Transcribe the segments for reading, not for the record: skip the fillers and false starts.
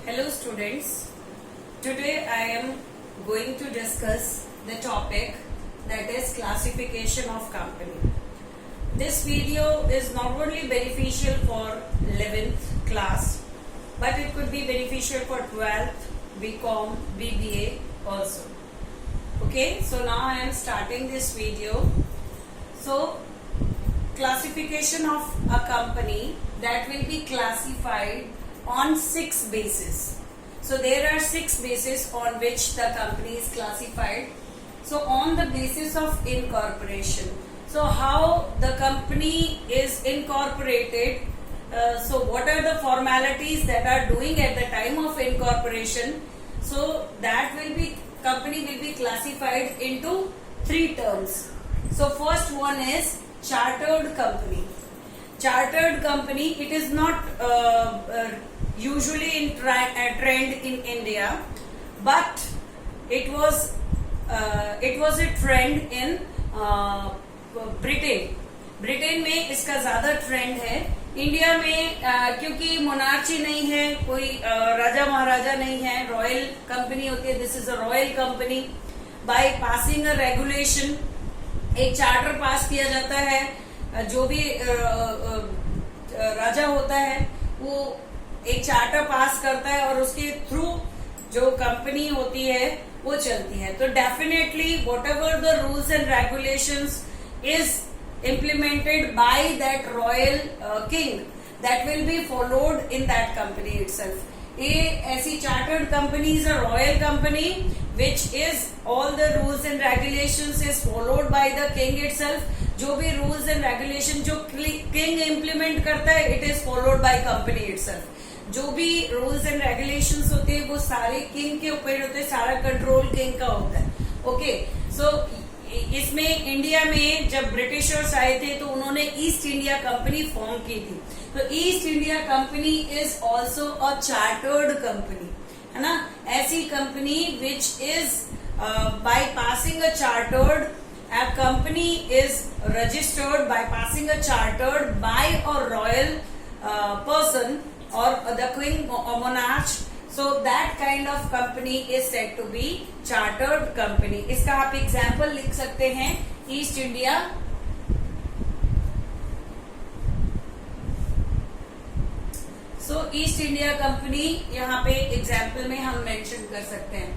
Hello students, today I am going to discuss the topic that is classification of company. This video is not only beneficial for 11th class but it could be beneficial for 12th, BCom, BBA also. Okay, so now I am starting this video. So classification of a company that will be classified on 6 bases. So there are 6 bases on which the company is classified. So on the basis of incorporation. So how the company is incorporated, so what are the formalities that are doing at the time of incorporation. So that company will be classified into 3 terms. So first one is chartered company. Chartered company, it is not usually in trend in India, but it was a trend in Britain में इसका ज्यादा trend है. India में क्योंकि monarchy नहीं है, कोई राजा महाराजा नहीं है, रॉयल कंपनी होती है. This is a royal company. By passing a regulation, एक चार्टर पास किया जाता है. जो भी राजा होता है वो एक चार्टर पास करता है और उसके थ्रू जो कंपनी होती है वो चलती है. तो definitely what ever the rules and regulations is implemented by that royal king, that will be followed in that company itself. ये ऐसी chartered company is a royal company which is all the rules and regulations is followed by the king itself. जो भी rules and regulation जो king implement करता है, it is followed by company itself. जो भी rules and regulations होते हैं वो सारे किंग के ऊपर होते हैं, सारा कंट्रोल किंग का होता है. ओके, सो इसमें इंडिया में जब ब्रिटिशर्स आए थे तो उन्होंने ईस्ट इंडिया कंपनी फॉर्म की थी. तो east India company is also a chartered company, है ना. ऐसी company which is by passing a chartered, a company is registered by passing a chartered by a royal person or the king or monarch. So that kind of company is said to be chartered company. इसका आप example लिख सकते हैं, east India. सो east India company यहाँ पे example में हम mention कर सकते हैं.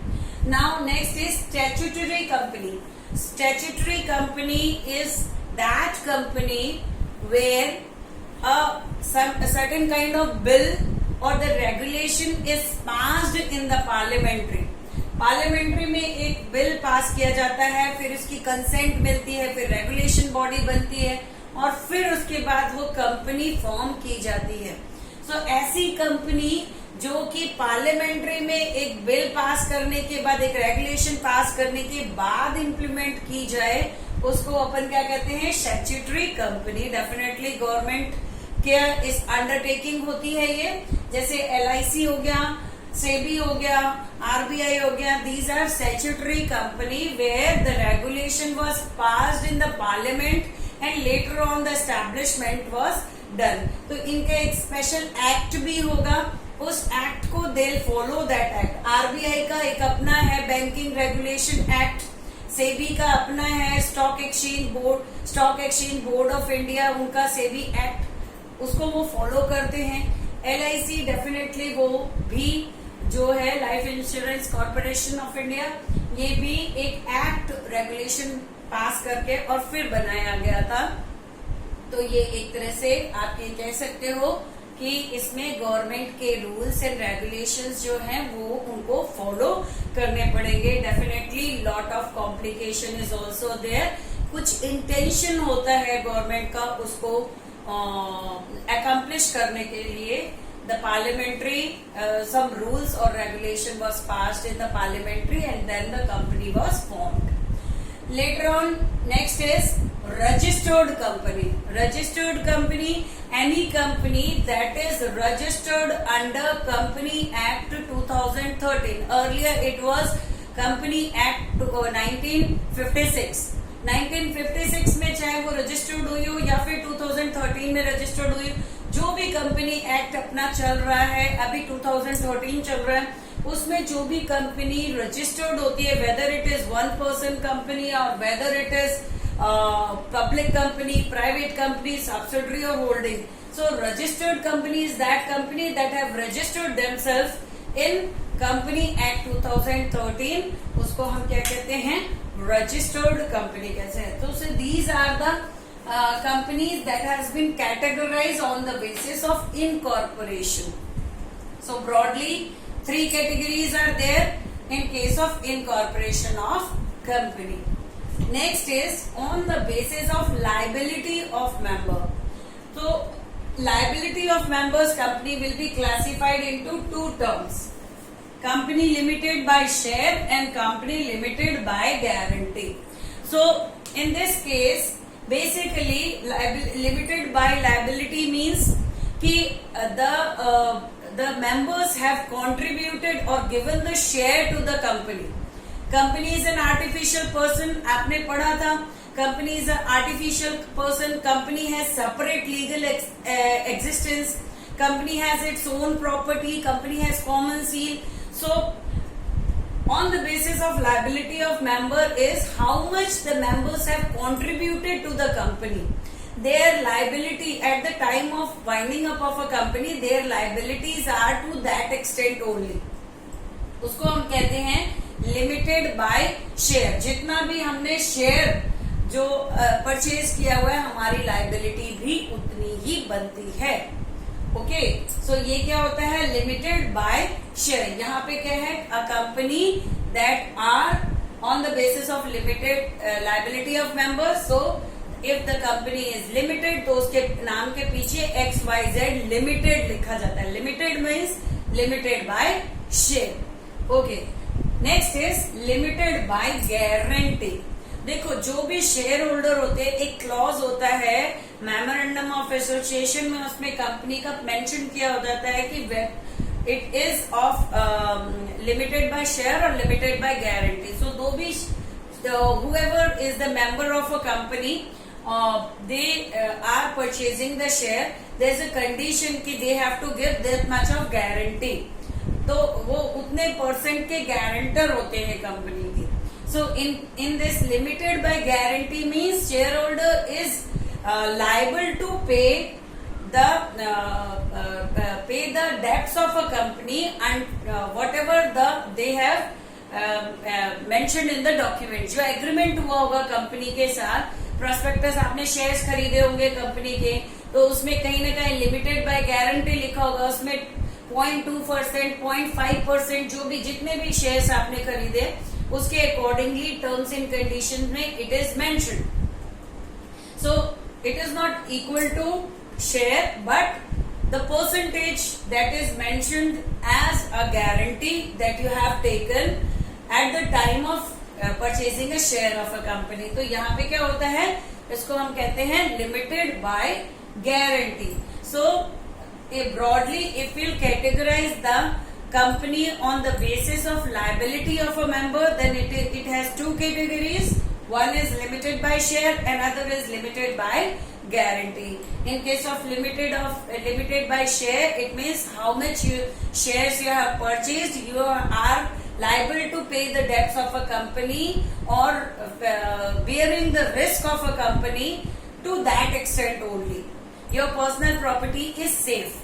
Now next is statutory company. Statutory company is that company where a certain kind of bill or the regulation is passed in the parliamentary. Parliamentary में एक bill pass किया जाता है, फिर उसकी कंसेंट मिलती है, फिर रेगुलेशन बॉडी बनती है और फिर उसके बाद वो कंपनी फॉर्म की जाती है. सो ऐसी कंपनी जो कि पार्लियामेंट्री में एक बिल पास करने के बाद, एक रेगुलेशन पास करने के बाद इंप्लीमेंट की जाए, उसको अपन क्या कहते हैं, स्टैट्यूटरी कंपनी. डेफिनेटली गवर्नमेंट के इस अंडरटेकिंग होती है ये, जैसे LIC हो गया, सेबी हो गया, RBI हो गया. These are statutory company where the regulation was passed in the parliament and later on the establishment was done. तो इनका एक स्पेशल एक्ट भी होगा, उस एक्ट को they follow that act. RBI का एक अपना है बैंकिंग रेगुलेशन एक्ट, सेबी का अपना है stock exchange board of India, उनका सेबी एक्ट, उसको वो फॉलो करते हैं. LIC डेफिनेटली वो भी जो है life insurance corporation of India, ये भी एक एक्ट रेगुलेशन पास करके और फिर बनाया गया था. तो ये एक तरह से आप ये कह सकते हो कि इसमें गवर्नमेंट के रूल्स एंड रेगुलेशंस जो हैं वो उनको फॉलो करने पड़ेंगे. Definitely lot of complication is also there. कुछ इंटेंशन होता है गवर्नमेंट का उसको अकम्प्लिश करने के लिए. द पार्लियामेंट्री सम रूल्स और regulation was passed in the parliamentary and then the company was formed. Later on, next is registered company. Registered company, any company that is registered under Company Act 2013. Earlier it was Company Act 1956. 1956 में चाहे वो registered हुई हो या फिर 2013 में registered हुई, जो भी कंपनी एक्ट अपना चल रहा है, अभी 2013 चल रहा है, उसमें जो भी कंपनी रजिस्टर्ड होती है, whether it is one person company और whether it is public company, private company, subsidiary और holding, so registered company is that company that have registered themselves in Company Act 2013, उसको हम क्या कहते हैं, registered company कहते हैं. तो these are the companies that has been categorized on the basis of incorporation. So broadly 3 categories are there in case of incorporation of company. Next is on the basis of liability of member. So liability of members company will be classified into 2 terms, company limited by share and company limited by guarantee. So in this case basically limited by liability means कि the members have contributed or given the share to the company. Company is an artificial person, आपने पढ़ा था. Company is an artificial person. Company has separate legal existence. Company has its own property. Company has common seal. So, on the basis of liability of member is how much the members have contributed to the company. Their liability at the time of winding up of a company, their liabilities are to that extent only. उसको हम कहते हैं limited by share. जितना भी हमने share जो purchase किया हुआ है, हमारी लाइबिलिटी भी उतनी ही बनती है. ओके, सो ये क्या होता है, लिमिटेड बाय शेयर. यहाँ पे क्या है, a company that are on the basis of limited liability of members. So if the company is limited तो उसके नाम के पीछे XYZ लिमिटेड लिखा जाता है. Limited means limited by share. Okay, next is limited by guarantee. देखो, जो भी शेयर होल्डर होते हैं, एक क्लॉज होता है मेमोरेंडम ऑफ एसोसिएशन में, उसमें कंपनी का मेंशन किया हो जाता है कि it is of limited by share और लिमिटेड बाय गारंटी. सो दो भी whoever is the member of a company, they are purchasing the share, there is a condition कि they have to give that much of guarantee. तो वो उतने percent के guarantor होते हैं कंपनी के. So in this limited by guarantee means shareholder is liable to pay the debts of a company and whatever they have mentioned in the document. जो agreement हुआ होगा कंपनी के साथ, प्रोस्पेक्टस आपने शेयर्स खरीदे होंगे कंपनी के, तो उसमें कहीं ना कहीं लिमिटेड बाय गारंटी लिखा होगा. उसमें 0.2%, 0.5% जो भी जितने भी शेयर्स आपने खरीदे उसके अकॉर्डिंगली टर्म्स एंड कंडीशन में it is mentioned. So it is not equal to share but the percentage that is mentioned as a guarantee that you have taken at the time of purchasing a share of a company. तो यहाँ पे क्या होता है, इसको हम कहते हैं limited by guarantee. So broadly if we'll categorize the company on the basis of liability of a member, then it has 2 categories. One is limited by share, another is limited by guarantee. In case of limited by share, it means how much shares you have purchased, you are liable to pay the debts of a company or bearing the risk of a company to that extent only. Your personal property is safe.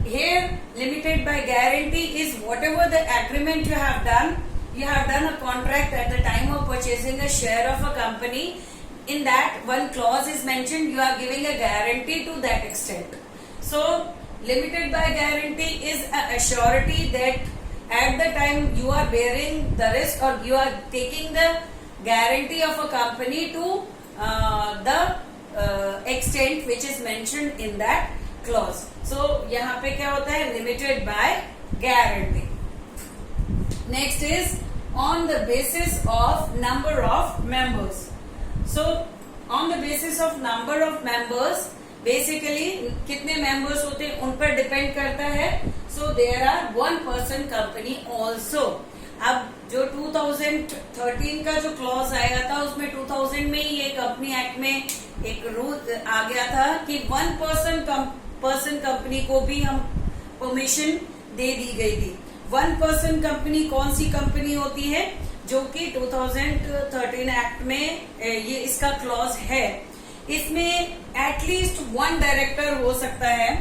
Here limited by guarantee is whatever the agreement you have done a contract at the time of purchasing a share of a company. In that one clause is mentioned, you are giving a guarantee to that extent. So limited by guarantee is a surety that at the time you are bearing the risk or you are taking the guarantee of a company to the extent which is mentioned in that clause. So यहाँ पे क्या होता है, limited by guarantee. Next is on the basis of number of members. So on the basis of number of members, basically कितने members होते हैं उन पर depend करता है. So there are one person company also. अब जो 2013 का जो क्लॉज आया था उसमें 2000 में ही ये कंपनी एक्ट में एक रूल आ गया था कि 1 पर्सन कंपनी को भी हम परमिशन दे दी गई थी। वन पर्सन कंपनी कौन सी कंपनी होती है, जो कि 2013 एक्ट में ये इसका क्लॉज है। इसमें एटलीस्ट वन डायरेक्टर हो सकता है,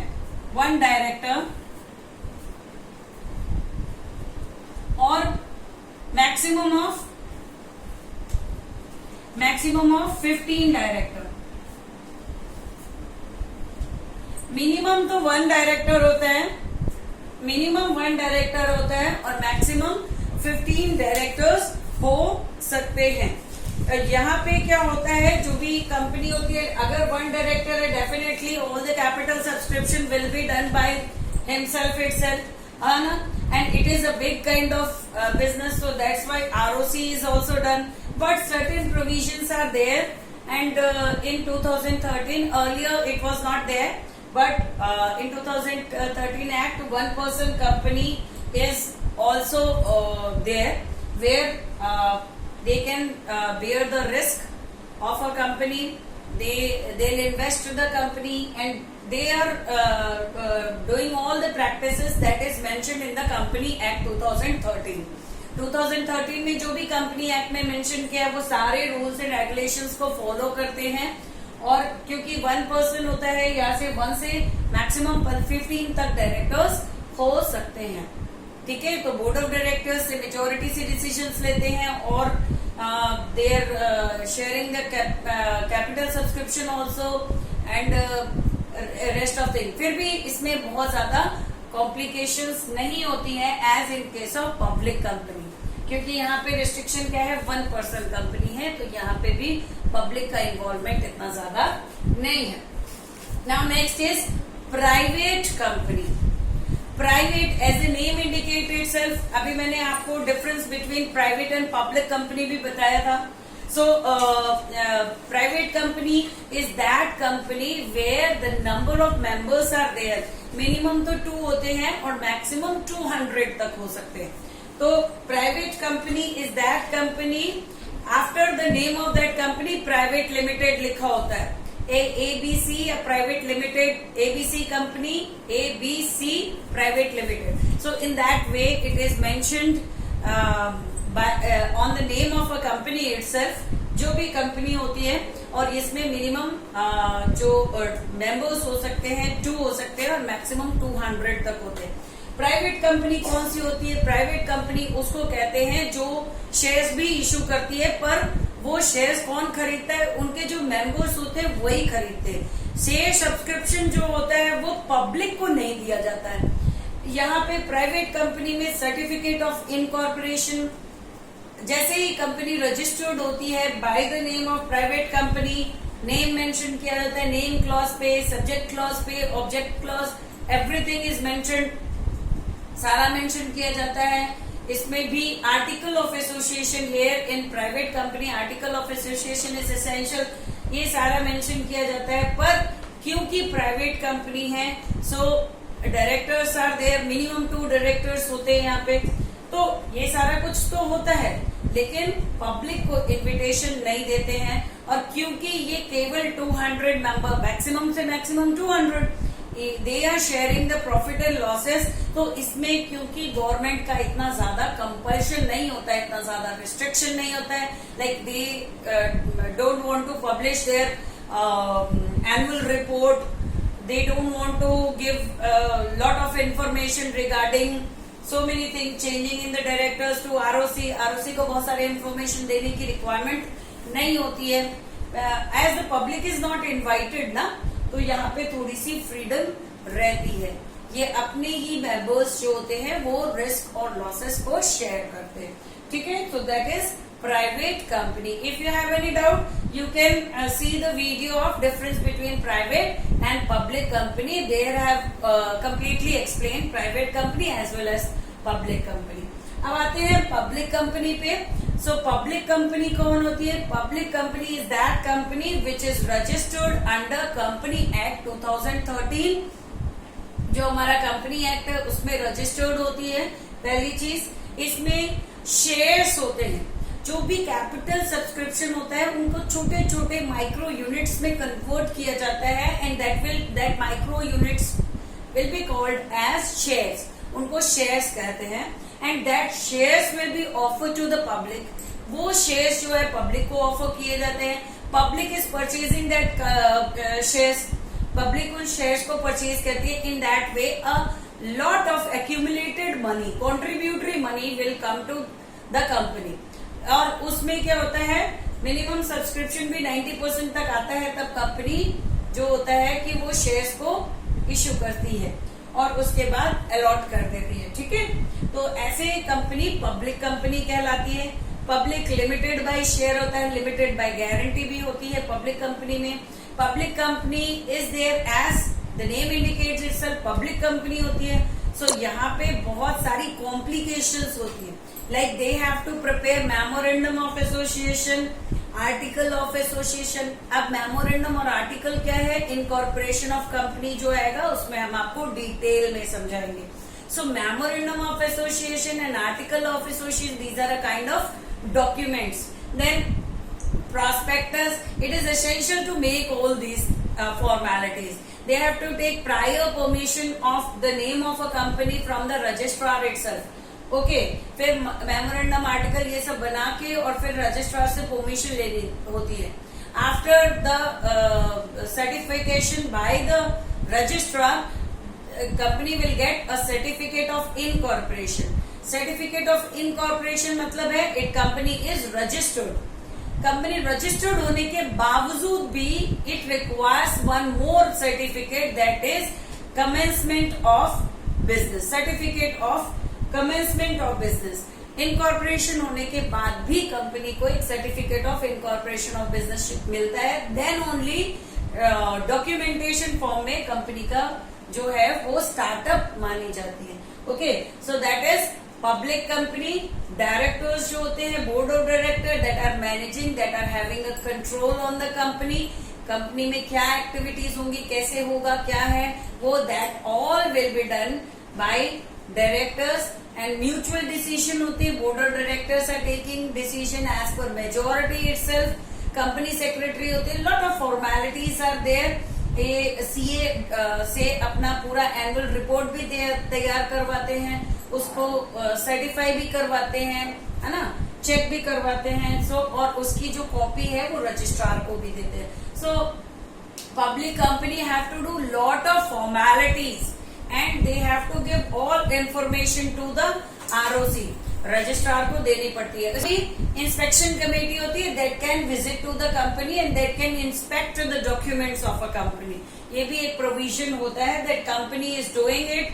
वन डायरेक्टर, और मैक्सिमम ऑफ 15 डायरेक्टर। मिनिमम तो वन डायरेक्टर होता है, मिनिमम वन डायरेक्टर होता है और मैक्सिमम 15 डायरेक्टर्स हो सकते हैं। यहाँ पे क्या होता है, जो भी कंपनी होती है, अगर वन डायरेक्टर है, definitely all the capital subscription will be done by himself itself, है ना, and it is a big kind of business, so that's why ROC is also done, but certain provisions are there, and in 2013 earlier it was not there, but in 2013 act one person company is also there, where they can bear the risk of a company, they'll invest to the company, and they are doing all the practices that is mentioned in the Company Act 2013. 2013 में जो भी company act में mention किया है वो सारे rules and regulations को follow करते हैं, और क्योंकि वन पर्सन होता है, यहाँ से वन से मैक्सिमम 15 तक डायरेक्टर्स हो सकते हैं। ठीक है, तो बोर्ड ऑफ डायरेक्टर्स से मेजोरिटी से डिसीजंस लेते हैं, और they are sharing the capital subscription also and rest of thing. फिर भी इसमें बहुत ज्यादा कॉम्प्लिकेशंस नहीं होती है as in case of public company, क्योंकि यहाँ पे रिस्ट्रिक्शन क्या है, वन पर्सन कंपनी है, तो यहाँ पे भी पब्लिक का इन्वॉल्वमेंट इतना ज्यादा नहीं है। Now next is private company. Private as a name indicate itself, अभी मैंने आपको difference between private and public company भी बताया था। So, private company is that company where the number of members are there. Minimum तो 2 होते हैं और maximum 200 तक हो सकते हैं। तो private company is that company, after the name of that company private limited लिखा होता है। ABC या private limited, ABC company, ABC private limited. So in that way it is mentioned on the name of a company itself, जो भी company होती है, और इसमें मिनिमम जो मेंबर्स हो सकते हैं 2 हो सकते हैं और मैक्सिमम 200 तक होते हैं। प्राइवेट कंपनी कौन सी होती है, प्राइवेट कंपनी उसको कहते हैं जो शेयर्स भी इशू करती है, पर वो शेयर्स कौन खरीदता है, उनके जो मेंबर्स होते हैं वही खरीदते हैं। शेयर सब्सक्रिप्शन जो होता है वो पब्लिक को नहीं दिया जाता है। यहाँ पे प्राइवेट कंपनी में सर्टिफिकेट ऑफ इनकॉर्पोरेशन, जैसे ही कंपनी रजिस्टर्ड होती है by the name of private company, name mention किया जाता है, नेम क्लॉज पे, सब्जेक्ट क्लॉज पे, object clause, everything is mentioned, सारा मेंशन किया जाता है। इसमें भी article of association here in private company, article of association is essential, ये सारा मेंशन किया जाता है। पर क्योंकि प्राइवेट कंपनी है, so directors are there, minimum 2 directors होते हैं यहाँ पे, तो ये सारा कुछ तो होता है, लेकिन पब्लिक को इनविटेशन नहीं देते हैं। और क्योंकि ये केवल 200 मेंबर, मैक्सिमम से maximum 200, they are sharing the profit and losses, तो इसमें क्योंकि गवर्नमेंट का इतना ज्यादा कंपल्शन नहीं होता है, इतना ज्यादा रिस्ट्रिक्शन नहीं होता है, like they don't want to publish their annual report, they don't want to give a lot of information regarding so many things, changing in the directors to ROC को बहुत सारे information देने की requirement नहीं होती है। as the public is not invited ना, तो यहाँ पे थोड़ी सी freedom रहती है, ये अपने ही members जो होते हैं वो risk और losses को share करते हैं। ठीक है, so that is private company. If you have any doubt, you can see the video of difference between private and public company. There I have completely explained private company as well as public company. अब आते हैं public company पे। So public company कौन होती है? Public company is that company which is registered under Company Act 2013. जो हमारा company act है उसमें रजिस्टर्ड होती है। पहली चीज, इसमें शेयर्स होते हैं। जो भी कैपिटल सब्सक्रिप्शन होता है उनको छोटे छोटे माइक्रो यूनिट्स में कन्वर्ट किया जाता है and that micro units will be called as shares. उनको शेयर्स कहते हैं and that shares will be offer to the public. वो शेयर्स जो है पब्लिक को ऑफर किए जाते हैं. Public is purchasing that shares. Public उन शेयर्स को परचेज करती है. In that way a lot of accumulated money, contributory money will come to the company. और उसमें क्या होता है, मिनिमम सब्सक्रिप्शन भी 90% तक आता है. तब कंपनी जो होता है कि वो शेयर्स को इश्यू करती है और उसके बाद अलॉट कर देती है. ठीक है, तो ऐसे कंपनी पब्लिक कंपनी कहलाती है. पब्लिक लिमिटेड बाय शेयर होता है, लिमिटेड बाय गारंटी भी होती है पब्लिक कंपनी में. Public company is there as the name indicates itself, public company होती है. सो यहाँ पे बहुत सारी कॉम्प्लिकेशंस होती है. Like they have to prepare memorandum of association, article of association. अब मेमोरेंडम और आर्टिकल क्या है, इनकॉर्पोरेशन ऑफ कंपनी जो आएगा उसमें हम आपको डिटेल में समझाएंगे. So memorandum of association and article of association, these are a kind of documents. Then prospectus, it is essential to make all these formalities. They have to take prior permission of the name of a company from the registrar itself. Okay, फिर memorandum article ये सब बना के और फिर registrar से permission लेनी होती है. After the certification by the registrar, company will get a certificate of incorporation. Certificate of incorporation मतलब है it company is registered. Company registered होने के बावजूद भी it requires one more certificate, that is commencement of business. Certificate of commencement of business. Incorporation होने के बाद भी कंपनी को एक certificate of incorporation of business मिलता है. देन ओनली डॉक्यूमेंटेशन फॉर्म में कंपनी का जो है वो स्टार्टअप मानी जाती है. Okay, so that is public company. Directors जो होते हैं, board of director, that are managing, that are having a control on the company. Company में क्या एक्टिविटीज होंगी, कैसे होगा, क्या है वो, that all will be done by directors and mutual decision होती है. Board of directors are taking decision as per majority itself. Company secretary होती है. Lot of formalities are there. CA से अपना पूरा एनुअल रिपोर्ट भी तैयार करवाते हैं, उसको सर्टिफाई भी करवाते हैं, है ना, चेक भी करवाते हैं. सो और उसकी जो कॉपी है वो रजिस्ट्रार को भी देते हैं. So public company have to do lot of formalities and they have to give all information to the ROC. Registrar को देनी पड़ती है. इंस्पेक्शन कमेटी होती है that can visit to the company and that can inspect the documents of a company. ये भी एक provision होता है that company is doing it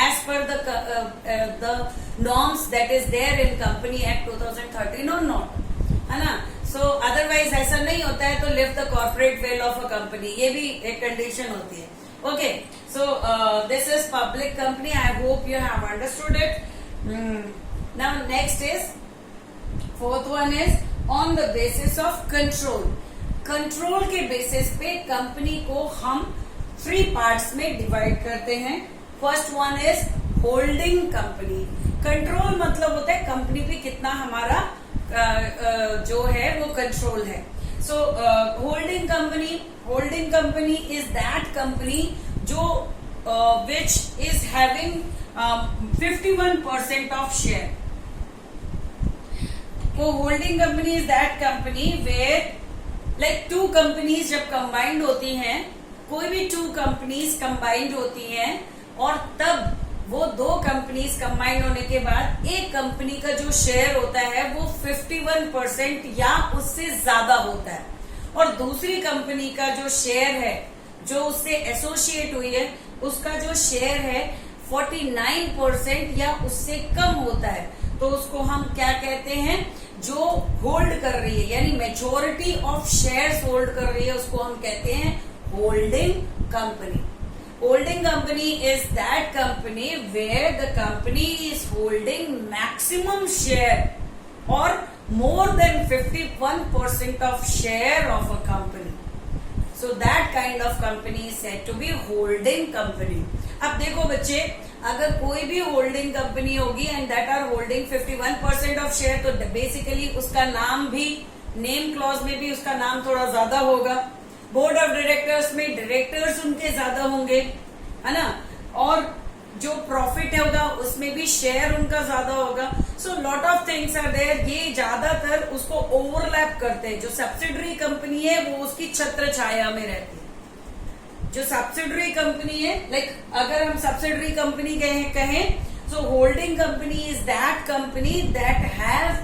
as per the norms that is there in Company Act 2013 or not, है ना. So otherwise ऐसा नहीं होता है तो live the corporate well of a company, ये भी एक condition होती है. Okay, so this is public company. I hope you have understood it. Now next is fourth one is on the basis of control. Control के basis पे company को हम 3 parts में डिवाइड करते हैं. First one is holding company. Control मतलब होता है कंपनी पे कितना हमारा जो है वो कंट्रोल है. So holding company is that company जो which is having 51% of share. वो holding company is that company where like 2 companies जब कंबाइंड होती हैं, कोई भी 2 कंपनीज कंबाइंड होती हैं और तब वो 2 कंपनीज कंबाइंड होने के बाद एक कंपनी का जो शेयर होता है वो 51% या उससे ज्यादा होता है और दूसरी कंपनी का जो शेयर है जो उससे एसोसिएट हुई है उसका जो शेयर है 49% या उससे कम होता है. तो उसको हम क्या कहते हैं, जो होल्ड कर रही है यानी मेजोरिटी ऑफ शेयर्स होल्ड कर रही है उसको हम कहते हैं holding company. Holding company is that company where the company is holding maximum share और more than 51% of share of a company. So that kind of company is said to be holding company. अब देखो बच्चे, अगर कोई भी holding company होगी and that are holding 51% of share, तो basically उसका नाम भी, नेम क्लॉज में भी उसका नाम थोड़ा ज्यादा होगा। बोर्ड ऑफ डायरेक्टर्स में डायरेक्टर्स उनके ज्यादा होंगे, है ना, और जो प्रॉफिट होगा उसमें भी शेयर उनका ज्यादा होगा। So lot of things are there. ये ज्यादातर उसको ओवरलैप करते हैं। जो सब्सिडरी कंपनी है वो उसकी छत्र छाया में रहती है। जो सब्सिडरी कंपनी है, लाइक अगर हम सब्सिडरी कंपनी कहें, so holding company is that company that has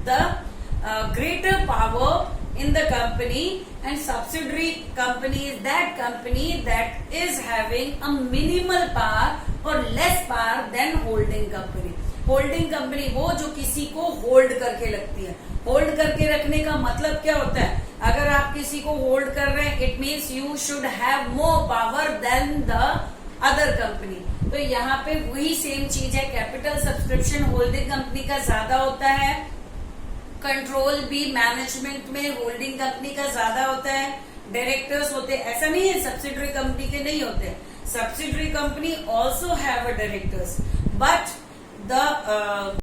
the greater power in the company, and subsidiary company is that company that is having a minimal power or less power than holding company. Holding company वो जो किसी को hold करके रखती है। Hold करके रखने का मतलब क्या होता है? अगर आप किसी को होल्ड कर रहे हैं, it means you should have more power than the other company. तो यहाँ पे वही सेम चीज है। कैपिटल सब्सक्रिप्शन होल्डिंग कंपनी का ज्यादा होता है, कंट्रोल भी मैनेजमेंट में होल्डिंग कंपनी का ज्यादा होता है, डायरेक्टर्स होते हैं। ऐसा नहीं है सब्सिडरी कंपनी के नहीं होते। Subsidiary company also have a directors, but the